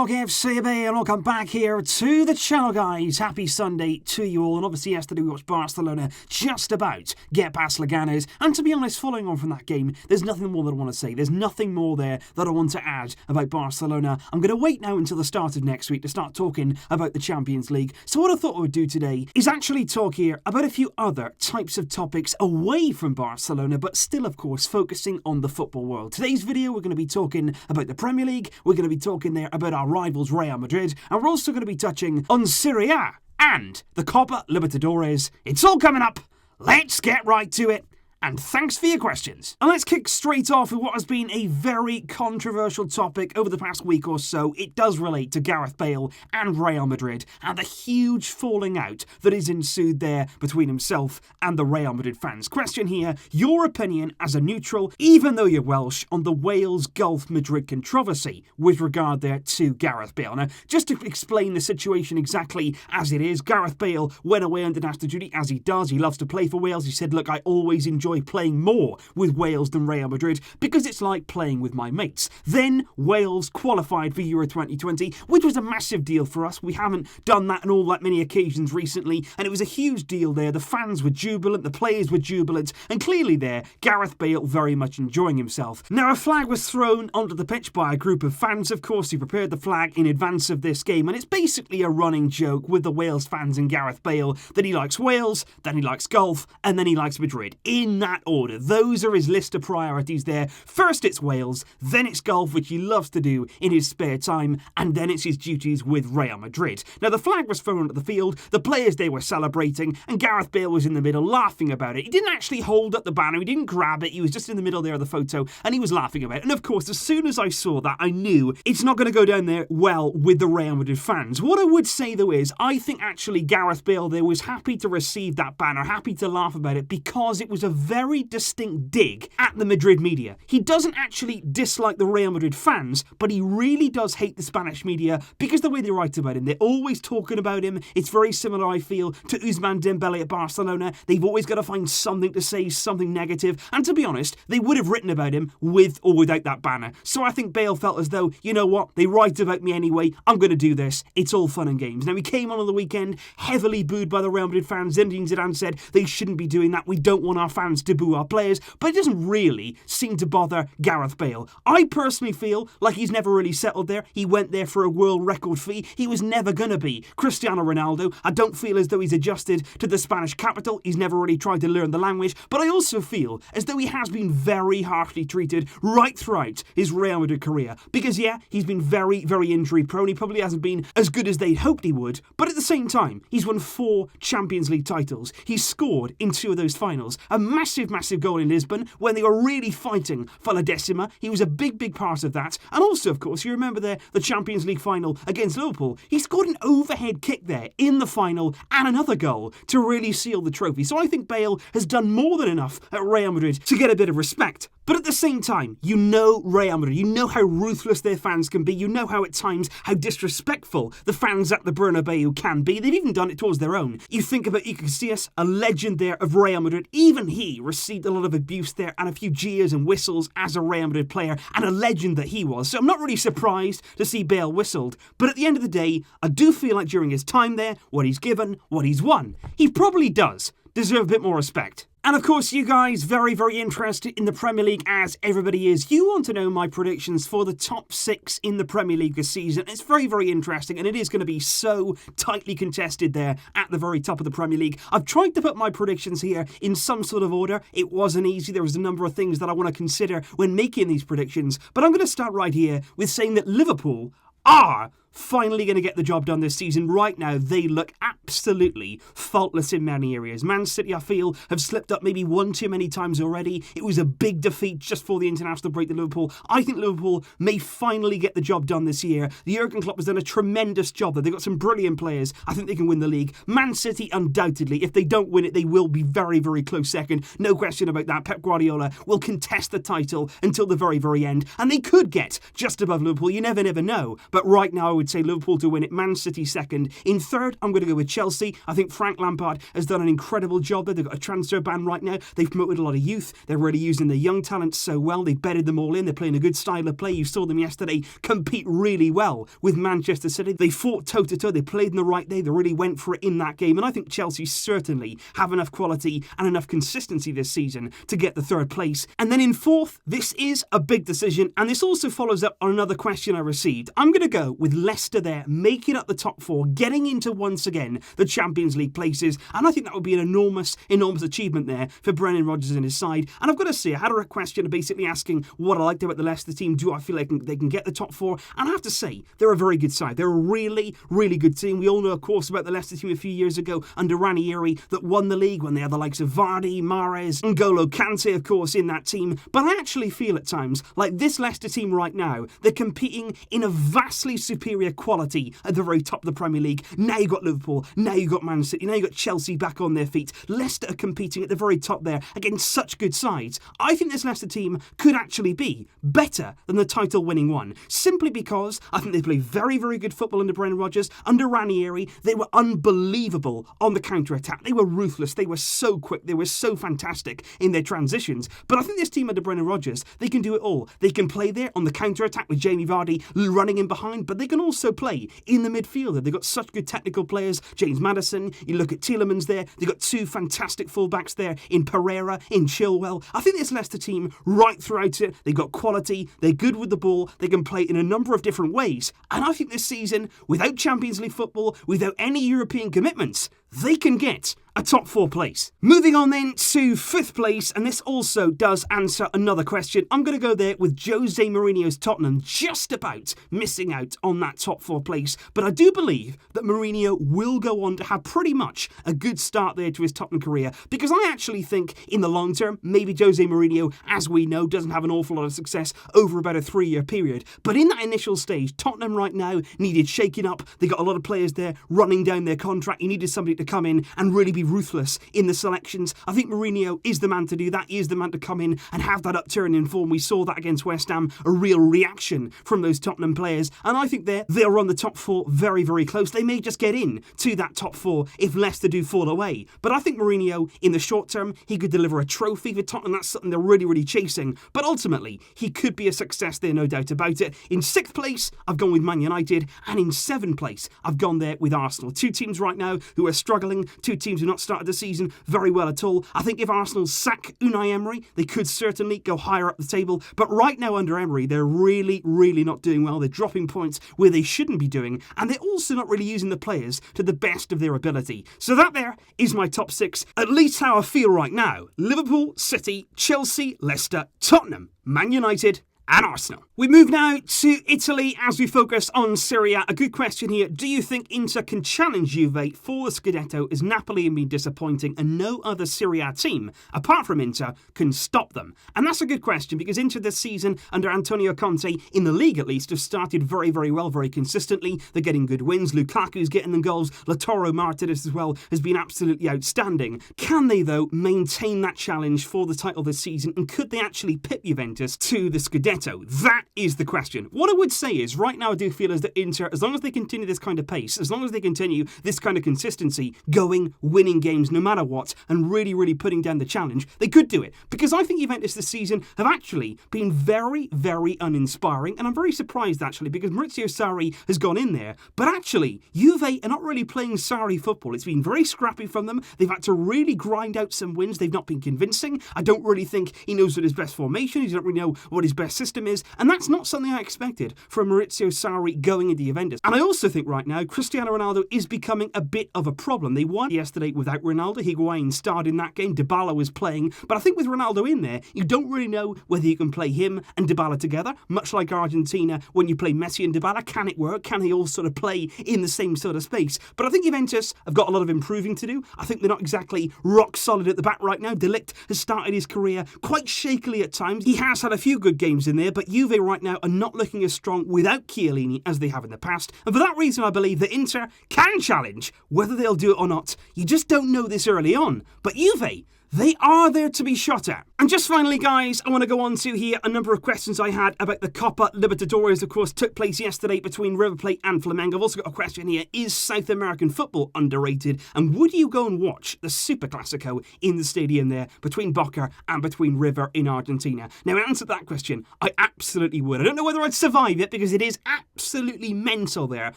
TalkFCB and welcome back here to the channel, guys. Happy Sunday to you all. And obviously yesterday we watched Barcelona just about get past Leganes. And to be honest, following on from that game, there's nothing more that I want to say. There's nothing more there that I want to add about Barcelona. I'm going to wait now until the start of next week to start talking about the Champions League. So what I thought I would do today is actually talk here about a few other types of topics away from Barcelona, but still, of course, focusing on the football world. Today's video, we're going to be talking about the Premier League. We're going to be talking there about our rivals Real Madrid, and we're also going to be touching on Serie A and the Copa Libertadores. It's all coming up. Let's get right to it. And thanks for your questions. And let's kick straight off with what has been a very controversial topic over the past week or so. It does relate to Gareth Bale and Real Madrid and the huge falling out that is ensued there between himself and the Real Madrid fans. Question here, your opinion as a neutral, even though you're Welsh, on the Wales Gulf Madrid controversy with regard there to Gareth Bale. Now, just to explain the situation exactly as it is, Gareth Bale went away under national duty, as he does. He loves to play for Wales. He said, look, I always enjoy playing more with Wales than Real Madrid because it's like playing with my mates. Then Wales qualified for Euro 2020, which was a massive deal for us. We haven't done that on all that many occasions recently, and it was a huge deal there. The fans were jubilant, the players were jubilant, and clearly there, Gareth Bale very much enjoying himself. Now, a flag was thrown onto the pitch by a group of fans, of course, who prepared the flag in advance of this game, and it's basically a running joke with the Wales fans and Gareth Bale that he likes Wales, then he likes golf, and then he likes Madrid. In that order. Those are his list of priorities there. First it's Wales, then it's golf, which he loves to do in his spare time, and then it's his duties with Real Madrid. Now, the flag was thrown onto the field, the players, they were celebrating, and Gareth Bale was in the middle laughing about it. He didn't actually hold up the banner, he didn't grab it, he was just in the middle there of the photo, and he was laughing about it. And of course, as soon as I saw that, I knew it's not going to go down there well with the Real Madrid fans. What I would say, though, is I think actually Gareth Bale there was happy to receive that banner, happy to laugh about it, because it was a very distinct dig at the Madrid media. He doesn't actually dislike the Real Madrid fans, but he really does hate the Spanish media because the way they write about him, they're always talking about him. It's very similar, I feel, to Ousmane Dembele at Barcelona. They've always got to find something to say, something negative, and to be honest, they would have written about him with or without that banner. So I think Bale felt as though, you know what, they write about me anyway, I'm going to do this. It's all fun and games. Now, he came on the weekend, heavily booed by the Real Madrid fans. Zinedine Zidane said they shouldn't be doing that. We don't want our fans to boo our players, but it doesn't really seem to bother Gareth Bale. I personally feel like he's never really settled there. He went there for a world record fee. He was never going to be Cristiano Ronaldo. I don't feel as though he's adjusted to the Spanish capital. He's never really tried to learn the language, but I also feel as though he has been very harshly treated right throughout his Real Madrid career. Because yeah, he's been very, very injury prone. He probably hasn't been as good as they'd hoped he would, but at the same time, he's won 4 Champions League titles. He's scored in 2 of those finals. A massive, massive goal in Lisbon when they were really fighting for La Decima. He was a big, big part of that. And also, of course, you remember there, the Champions League final against Liverpool. He scored an overhead kick there in the final and another goal to really seal the trophy. So I think Bale has done more than enough at Real Madrid to get a bit of respect. But at the same time, you know Real Madrid, you know how ruthless their fans can be, you know how at times, how disrespectful the fans at the Bernabeu can be. They've even done it towards their own. You think about Iker Casillas, a legend there of Real Madrid, even he received a lot of abuse there and a few jeers and whistles as a Real Madrid player, and a legend that he was. So I'm not really surprised to see Bale whistled, but at the end of the day, I do feel like during his time there, what he's given, what he's won, he probably does deserve a bit more respect. And of course, you guys, very, very interested in the Premier League, as everybody is. You want to know my predictions for the top 6 in the Premier League this season. It's very, very interesting, and it is going to be so tightly contested there at the very top of the Premier League. I've tried to put my predictions here in some sort of order. It wasn't easy. There was a number of things that I want to consider when making these predictions. But I'm going to start right here with saying that Liverpool are finally going to get the job done this season. Right now, they look absolutely faultless in many areas. Man City, I feel, have slipped up maybe one too many times already. It was a big defeat just for the international break to Liverpool. I think Liverpool may finally get the job done this year. The Jurgen Klopp has done a tremendous job there. They've got some brilliant players. I think they can win the league. Man City, undoubtedly, if they don't win it, they will be very, very close second. No question about that. Pep Guardiola will contest the title until the very, very end. And they could get just above Liverpool. You never know. But right now, I would say Liverpool to win it, Man City second. In third, I'm going to go with Chelsea. I think Frank Lampard has done an incredible job there. They've got a transfer ban right now. They've promoted a lot of youth. They're really using their young talents so well. They've bedded them all in. They're playing a good style of play. You saw them yesterday compete really well with Manchester City. They fought toe-to-toe. They played in the right day. They really went for it in that game. And I think Chelsea certainly have enough quality and enough consistency this season to get the third place. And then in fourth, this is a big decision. And this also follows up on another question I received. I'm going to go with Leicester there, making up the top four, getting into once again the Champions League places. And I think that would be an enormous achievement there for Brendan Rodgers and his side. And I've got to say, I had a question basically asking what I liked about the Leicester team. Do I feel like they can get the top four? And I have to say, they're a very good side. They're a really, really good team. We all know, of course, about the Leicester team a few years ago under Ranieri that won the league when they had the likes of Vardy, Mahrez, and N'Golo Kante, of course, in that team. But I actually feel at times like this Leicester team right now, they're competing in a vastly superior quality at the very top of the Premier League. Now you've got Liverpool, now you've got Man City, now you've got Chelsea back on their feet. Leicester are competing at the very top there against such good sides. I think this Leicester team could actually be better than the title-winning one, simply because I think they play very, very good football under Brendan Rodgers. Under Ranieri, they were unbelievable on the counter-attack. They were ruthless. They were so quick. They were so fantastic in their transitions. But I think this team under Brendan Rodgers, they can do it all. They can play there on the counter-attack with Jamie Vardy running in behind, but they can also play in the midfield. They've got such good technical players. James Maddison, you look at Tielemans there. They've got two fantastic fullbacks there in Pereira, in Chilwell. I think this Leicester team, right throughout it, they've got quality. They're good with the ball. They can play in a number of different ways. And I think this season, without Champions League football, without any European commitments, they can get a top four place. Moving on then to fifth place, and this also does answer another question. I'm going to go there with Jose Mourinho's Tottenham just about missing out on that top four place. But I do believe that Mourinho will go on to have pretty much a good start there to his Tottenham career, because I actually think in the long term, maybe Jose Mourinho, as we know, doesn't have an awful lot of success over about a 3-year period. But in that initial stage, Tottenham right now needed shaking up. They got a lot of players there running down their contract. He needed somebody to come in and really be ruthless in the selections. I think Mourinho is the man to do that. He is the man to come in and have that upturn in form. We saw that against West Ham, a real reaction from those Tottenham players. And I think they'll run the top four very, very close. They may just get in to that top four if Leicester do fall away. But I think Mourinho, in the short term, he could deliver a trophy for Tottenham. That's something they're really, really chasing. But ultimately, he could be a success there, no doubt about it. In sixth place, I've gone with Man United. And in seventh place, I've gone there with Arsenal. Two teams right now who are struggling. Two teams who have not started the season very well at all. I think if Arsenal sack Unai Emery, they could certainly go higher up the table. But right now under Emery, they're really, really not doing well. They're dropping points where they shouldn't be doing. And they're also not really using the players to the best of their ability. So that there is my top six. At least how I feel right now. Liverpool, City, Chelsea, Leicester, Tottenham, Man United, and Arsenal. We move now to Italy as we focus on Serie A. A good question here. Do you think Inter can challenge Juve for the Scudetto, as Napoli have been disappointing and no other Serie A team, apart from Inter, can stop them? And that's a good question, because Inter this season, under Antonio Conte, in the league at least, have started very, very well, very consistently. They're getting good wins. Lukaku's getting them goals. Lautaro Martinez as well has been absolutely outstanding. Can they, though, maintain that challenge for the title this season? And could they actually pip Juventus to the Scudetto? That is the question. What I would say is, right now I do feel as that Inter, as long as they continue this kind of pace, as long as they continue this kind of consistency, going, winning games no matter what, and really, really putting down the challenge, they could do it. Because I think Juventus this season have actually been very, very uninspiring, and I'm very surprised actually, because Maurizio Sarri has gone in there, but actually, Juve are not really playing Sarri football. It's been very scrappy from them. They've had to really grind out some wins. They've not been convincing. I don't really think he knows what his best formation is. He doesn't really know what his best system is, and that's not something I expected from Maurizio Sarri going into Juventus. And I also think right now Cristiano Ronaldo is becoming a bit of a problem. They won yesterday without Ronaldo. Higuain starred in that game. Dybala was playing, but I think with Ronaldo in there, you don't really know whether you can play him and Dybala together, much like Argentina when you play Messi and Dybala. Can it work? Can they all sort of play in the same sort of space? But I think Juventus have got a lot of improving to do. I think they're not exactly rock solid at the back right now. De Ligt has started his career quite shakily at times. He has had a few good games in there, but Juve right now are not looking as strong without Chiellini as they have in the past. And for that reason, I believe that Inter can challenge. Whether they'll do it or not, you just don't know this early on. But Juve, they are there to be shot at. And just finally, guys, I want to go on to here a number of questions I had about the Copa Libertadores, of course, took place yesterday between River Plate and Flamengo. I've also got a question here. Is South American football underrated? And would you go and watch the Super Classico in the stadium there between Boca and between River in Argentina? Now, in answer to that question, I absolutely would. I don't know whether I'd survive it because it is absolutely mental there,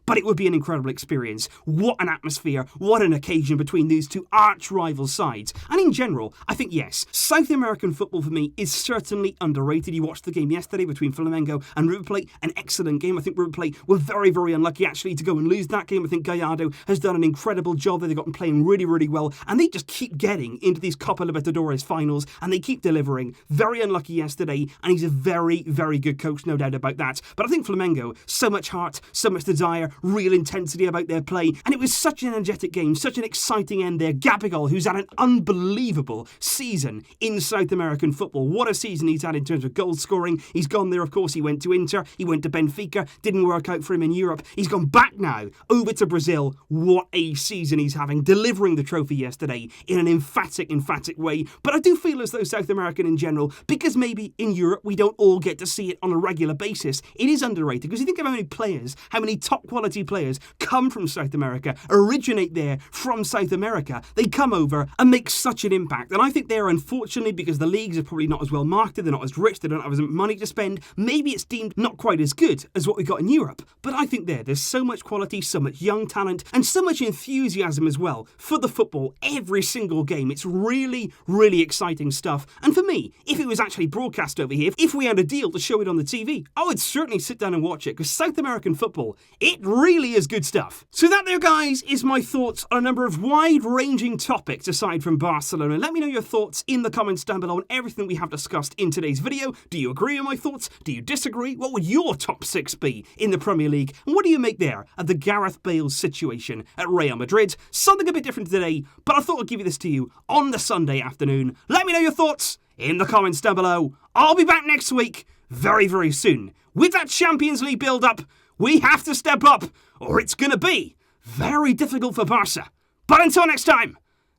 but it would be an incredible experience. What an atmosphere, what an occasion between these two arch-rival sides. And in general, I think, yes, South American football for me is certainly underrated. You watched the game yesterday between Flamengo and River Plate, an excellent game. I think River Plate were very, very unlucky actually to go and lose that game. I think Gallardo has done an incredible job there. They've gotten playing really, really well, and they just keep getting into these Copa Libertadores finals, and they keep delivering. Very unlucky yesterday, and he's a very, very good coach, no doubt about that. But I think Flamengo, so much heart, so much desire, real intensity about their play, and it was such an energetic game, such an exciting end there. Gabigol, who's had an unbelievable season in South American football. What a season he's had in terms of goal scoring. He's gone there, of course. He went to Inter, he went to Benfica, didn't work out for him in Europe. He's gone back now over to Brazil. What a season he's having, delivering the trophy yesterday in an emphatic way. But I do feel as though South American in general, because maybe in Europe we don't all get to see it on a regular basis, it is underrated. Because you think of how many players, how many top quality players come from South America, originate there from South America. They come over and make such an impact. And I think they're, unfortunately, because the leagues are probably not as well marketed, they're not as rich, they don't have as much money to spend, maybe it's deemed not quite as good as what we got in Europe. But I think there's so much quality, so much young talent, and so much enthusiasm as well for the football every single game. It's really, really exciting stuff. And for me, if it was actually broadcast over here, if we had a deal to show it on the TV, I would certainly sit down and watch it, because South American football, it really is good stuff. So that there, guys, is my thoughts on a number of wide-ranging topics aside from Barcelona. Let me know your thoughts in the comments down below on everything we have discussed in today's video. Do you agree with my thoughts? Do you disagree? What would your top 6 be in the Premier League? And what do you make there of the Gareth Bale situation at Real Madrid? Something a bit different today, but I thought I'd give you this to you on the Sunday afternoon. Let me know your thoughts in the comments down below. I'll be back next week, very, very soon. With that Champions League build-up, we have to step up, or it's going to be very difficult for Barca. But until next time,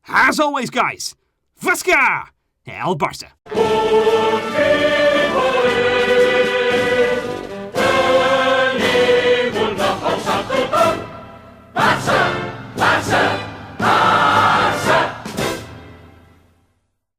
as always, guys, Vasca el Barça.